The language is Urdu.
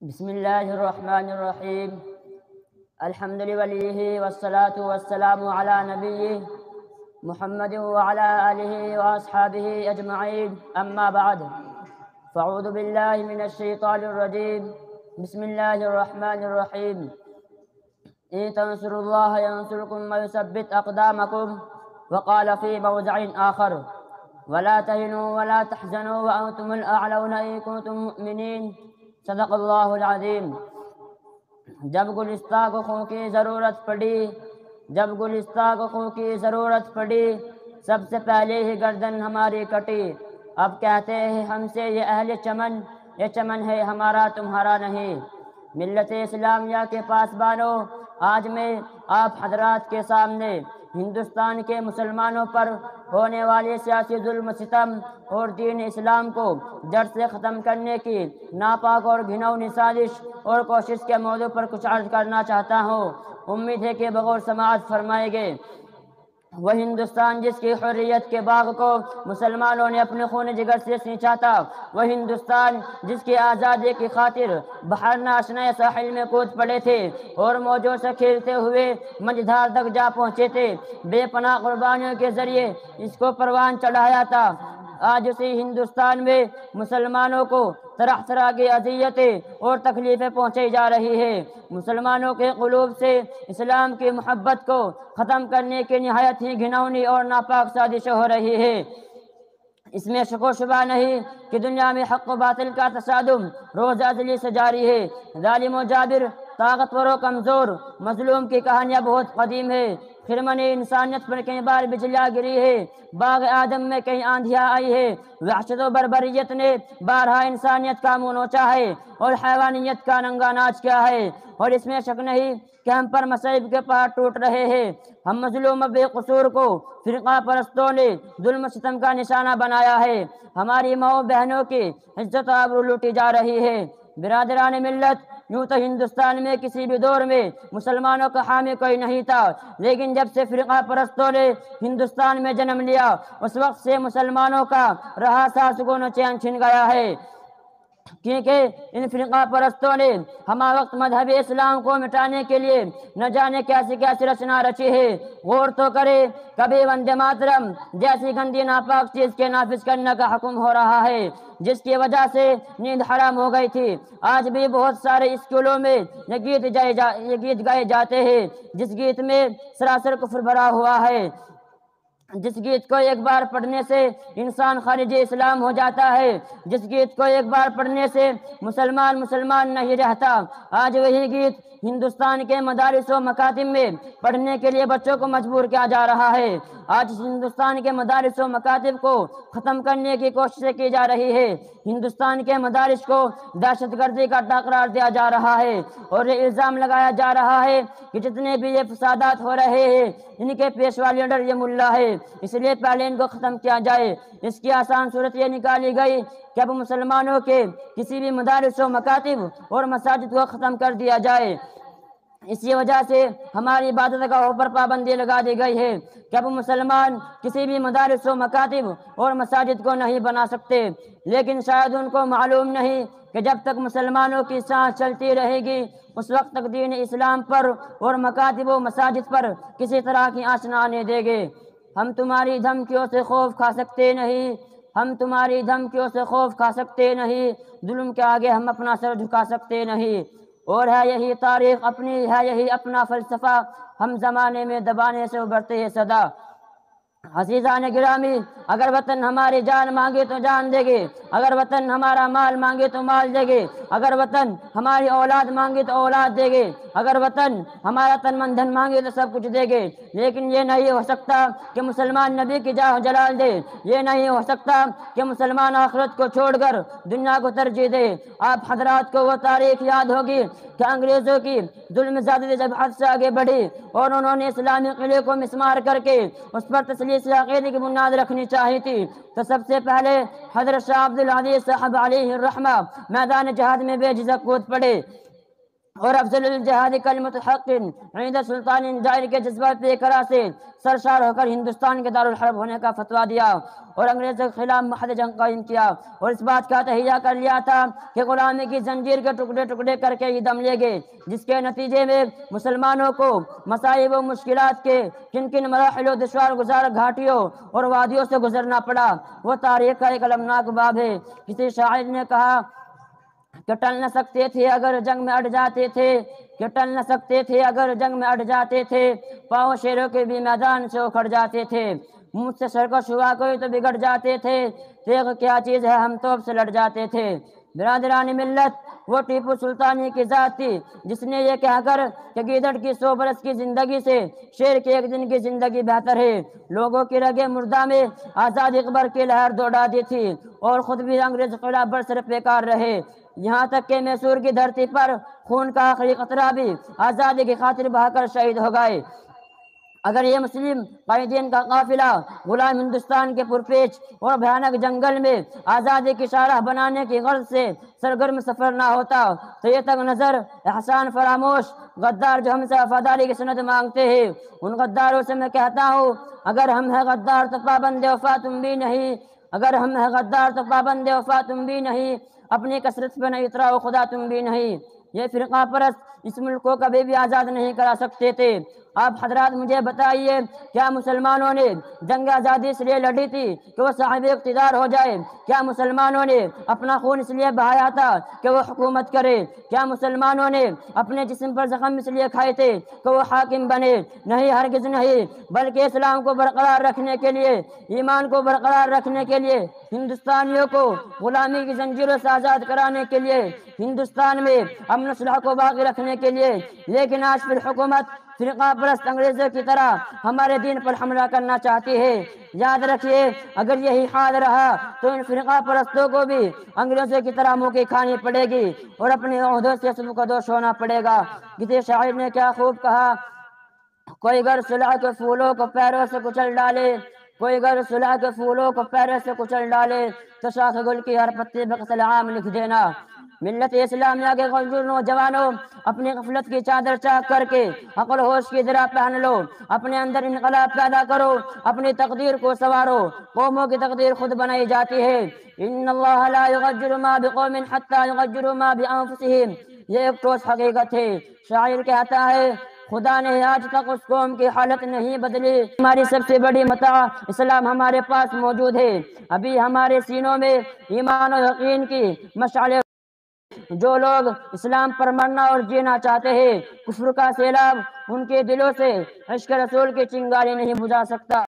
بسم اللہ الرحمن الرحیم الحمد للہ والصلاة والسلام علی نبیہ محمد وعلی آلہ واصحابہ اجمعین اما بعد فاعوذ باللہ من الشیطان الرجیم بسم اللہ الرحمن الرحیم ان تنصروا اللہ ینصرکم ویثبت اقدامکم وقال فی موضع آخر ولا تهنوا ولا تحزنوا وانتم الاعلون ان کنتم مؤمنین صدق اللہ العظیم۔ جب گلستہ خوں کی ضرورت پڑی سب سے پہلے ہی گردن ہماری کٹی۔ اب کہتے ہیں ہم سے یہ اہل چمن، یہ چمن ہے ہمارا تمہارا نہیں۔ ملت اسلامیہ کے پاسبانوں، آج میں آپ حضرات کے سامنے ہندوستان کے مسلمانوں پر ہونے والے سیاسی ظلم ستم اور دین اسلام کو جڑ سے ختم کرنے کی ناپاک اور گھناؤنی سازش اور کوشش کے موضوع پر کچھ عرض کرنا چاہتا ہوں۔ امید ہے کہ بغور سماعت فرمائیں گے۔ وہ ہندوستان جس کی حریت کے باغ کو مسلمانوں نے اپنے خون جگر سے سینچا تھا، وہ ہندوستان جس کی آزادی کی خاطر بحر ناشنا ساحل میں کود پڑے تھے اور موجوں سے کھیلتے ہوئے منجھدار تک جا پہنچے تھے، بے پناہ قربانیوں کے ذریعے اس کو پروان چڑھایا تھا۔ آج اسی ہندوستان میں مسلمانوں کو طرح طرح کی اذیتیں اور تکلیفیں پہنچائی جا رہی ہے۔ مسلمانوں کے قلوب سے اسلام کی محبت کو ختم کرنے کی نہایت ہی گھناؤنی اور ناپاک سازش ہو رہی ہے۔ اس میں شک و شبہ نہیں کہ دنیا میں حق و باطل کا تصادم روز ازلی سے جاری ہے۔ ظالم و جابر، طاقتور و کمزور، مظلوم کی کہانیاں بہت قدیم ہے۔ خرمن انسانیت پر کئی بار بجلیاں گری ہے، باغ آدم میں کئی آندھیاں آئی ہے، وحشت و بربریت نے بارہا انسانیت کا منہ نوچا ہے اور حیوانیت کا ننگا ناچ کیا ہے، اور اس میں شک نہیں کہ ہم پر مصائب کے پہاڑ ٹوٹ رہے ہیں۔ ہم مظلوم بے قصور کو فرقہ پرستوں نے ظلم ستم کا نشانہ بنایا ہے۔ ہماری ماؤں بہنوں کی عزت و آبرو لوٹی جا رہی ہے۔ برادران ملت، یوں تو ہندوستان میں کسی بھی دور میں مسلمانوں کا حامی کوئی نہیں تھا، لیکن جب سے فرقہ پرستوں نے ہندوستان میں جنم لیا اس وقت سے مسلمانوں کا رہا سا سکون و چین چھن گیا ہے، کیونکہ ان فرقہ پرستوں نے ہمہ وقت مذہب اسلام کو مٹانے کے لیے نہ جانے کیسی کیسی رچنا رچی ہے۔ غور تو کرے، کبھی وندے ماترم جیسی گندی ناپاک چیز کے نافذ کرنے کا حکم ہو رہا ہے جس کی وجہ سے نیند حرام ہو گئی تھی۔ آج بھی بہت سارے اسکولوں میں یہ گیت گائے جاتے ہیں جس گیت میں سراسر کفر بھرا ہوا ہے، جس گیت کو ایک بار پڑھنے سے انسان خارج اسلام ہو جاتا ہے، جس گیت کو ایک بار پڑھنے سے مسلمان نہیں رہتا۔ آج وہی گیت ہندوستان کے مدارس و مکاتب میں پڑھنے کے لیے بچوں کو مجبور کیا جا رہا ہے۔ آج ہندوستان کے مدارس و مکاتب کو ختم کرنے کی کوششیں کی جا رہی ہے۔ ہندوستان کے مدارس کو دہشت گردی کا اڈہ قرار دیا جا رہا ہے اور یہ الزام لگایا جا رہا ہے کہ جتنے بھی یہ فسادات ہو رہے ہیں ان کے پیشوا لیڈر یہ ملا ہے، اس لیے پہلے ان کو ختم کیا جائے۔ اس کی آسان صورت یہ نکالی گئی کہ اب مسلمانوں کے کسی بھی مدارس و مکاتب اور مساجد کو ختم کر دیا جائے۔ اسی وجہ سے ہماری عبادت گاہوں پر پابندی لگا دی گئی ہے کہ اب مسلمان کسی بھی مدارس و مکاتب اور مساجد کو نہیں بنا سکتے، لیکن شاید ان کو معلوم نہیں کہ جب تک مسلمانوں کی سانس چلتی رہے گی اس وقت تک دین اسلام پر اور مکاتب و مساجد پر کسی طرح کی آنچ نہ آنے دے گے۔ ہم تمہاری دھمکیوں سے خوف کھا سکتے نہیں، ظلم کے آگے ہم اپنا سر جھکا سکتے نہیں، اور ہے یہی تاریخ اپنی، ہے یہی اپنا فلسفہ، ہم زمانے میں دبانے سے ابھرتے ہیں صدا۔ عزیزان گرامی، اگر وطن ہماری جان مانگے تو جان دے گے، اگر وطن ہمارا مال مانگے تو مال دے گے، اگر وطن ہماری اولاد مانگے تو اولاد دے گے، اگر وطن ہمارا تن من دھن مانگے تو سب کچھ دے گے، لیکن یہ نہیں ہو سکتا کہ مسلمان نبی کی جاہ جلال دے، یہ نہیں ہو سکتا کہ مسلمان آخرت کو چھوڑ کر دنیا کو ترجیح دے۔ آپ حضرات کو وہ تاریخ یاد ہوگی کہ انگریزوں کی ظلم زیادتی جب حد سے آگے بڑھی اور انہوں نے اسلامی قلعے کو مسمار کر کے اس پر تسلیس عقیدے کی بنیاد رکھنی چاہی تھی، تو سب سے پہلے حضرت شاہ عبدالعزیز صاحب علیہ الرحمہ میدان جہاد میں بے جھجک کود پڑے۔ اور افضل الجہاد کلمۃ حق عند سلطان جائر کے جذبات پہ کرا سے سرشار ہو کر ہندوستان کے دارالحرب ہونے کا فتویٰ دیا اور انگریزوں کے خلاف محض جنگ قائم کیا، اور اس بات کا تہیہ کر لیا تھا کہ غلامی کی زنجیر کے ٹکڑے ٹکڑے کر کے یہ دم لے گے، جس کے نتیجے میں مسلمانوں کو مصائب و مشکلات کے کن کن مراحل و دشوار گزار گھاٹیوں اور وادیوں سے گزرنا پڑا، وہ تاریخ کا ایک المناک باب ہے۔ کسی شاعر نے کہا کہ ٹل نہ سکتے تھے اگر جنگ میں اڑ جاتے تھے، کہ ٹل نہ سکتے تھے اگر جنگ میں اڑ جاتے تھے، پاؤں شیروں کے بھی میدان سے اکھڑ جاتے تھے، مجھ سے سرکش ہوا کوئی تو بگڑ جاتے تھے، تیغ کیا چیز ہے ہم توپ سے لڑ جاتے تھے۔ برادران ملت، وہ ٹیپو سلطانی کی ذات تھی جس نے یہ کہہ کر کہ گیدڑ کی 100 برس کی زندگی سے شیر کے ایک دن کی زندگی بہتر ہے، لوگوں کی رگے مردہ میں آزاد اکبر کی لہر دوڑا دی تھی، اور خود بھی انگریز خلاف برسر پیکار رہے، یہاں تک کہ میسور کی دھرتی پر خون کا آخری قطرہ بھی آزادی کی خاطر بہا کر شہید ہو گئے۔ اگر یہ مسلم قائدین کا قافلہ غلام ہندوستان کے پرپیچ اور بھیانک جنگل میں آزادی کی شارح بنانے کی غرض سے سرگرم سفر نہ ہوتا تو یہ تنگ نظر احسان فراموش غدار جو ہم سے وفاداری کی سند مانگتے ہیں، ان غداروں سے میں کہتا ہوں، اگر ہم ہیں غدار تو پابند وفا تم بھی نہیں، اگر ہم ہیں غدار تو پابند وفا تم بھی نہیں، اپنی کثرت پہ نہ اتراؤ خدا تم بھی نہیں۔ یہ فرقہ پرست اس ملک کو کبھی بھی آزاد نہیں کرا سکتے تھے۔ آپ حضرات مجھے بتائیے، کیا مسلمانوں نے جنگ آزادی اس لیے لڑی تھی کہ وہ صاحب اقتدار ہو جائے؟ کیا مسلمانوں نے اپنا خون اس لیے بہایا تھا کہ وہ حکومت کرے؟ کیا مسلمانوں نے اپنے جسم پر زخم اس لیے کھائے تھے کہ وہ حاکم بنے؟ نہیں، ہرگز نہیں، بلکہ اسلام کو برقرار رکھنے کے لیے، ایمان کو برقرار رکھنے کے لیے، ہندوستانیوں کو غلامی کی زنجیروں سے آزاد کرانے کے لیے، ہندوستان میں امن و صلح کو باقی رکھنے کے لیے۔ لیکن آج پھر حکومت فرقہ پرست انگریزوں کی طرح ہمارے دین پر حملہ کرنا چاہتی ہے۔ یاد رکھیے، اگر یہی حال رہا تو ان فرقہ پرستوں کو بھی انگریزوں کی طرح منہ کی کھانی پڑے گی اور اپنے عہدوں سے سبکدوش ہونا پڑے گا۔ کسی شاعر نے کیا خوب کہا، کوئی گر صلح کے پھولوں کو پیروں سے کچل ڈالے، کوئی گر صلح کے پھولوں کو پیروں سے کچل ڈالے تو شاخ گل کی ہر پتی پہ قتل عام لکھ دینا۔ ملت اسلامیہ کے غلجر نوجوانوں، اپنی غفلت کی چادر چاک کر کے عقل ہوش کی درا پہن لو، اپنے اندر انقلاب پیدا کرو، اپنی تقدیر کو سنوارو۔ قوموں کی تقدیر خود بنائی جاتی ہے۔ ان اللہ لا یغیر ما بقوم حتی یغیروا ما بانفسہم، یہ ایک ٹھوس حقیقت ہے۔ شاعر کہتا ہے، خدا نے آج تک اس قوم کی حالت نہیں بدلی۔ ہماری سب سے بڑی متاع اسلام ہمارے پاس موجود ہے۔ ابھی ہمارے سینوں میں ایمان و یقین کی مشعل، جو لوگ اسلام پر مرنا اور جینا چاہتے ہیں، کفر کا سیلاب ان کے دلوں سے عشق رسول کی چنگاری نہیں بجھا سکتا۔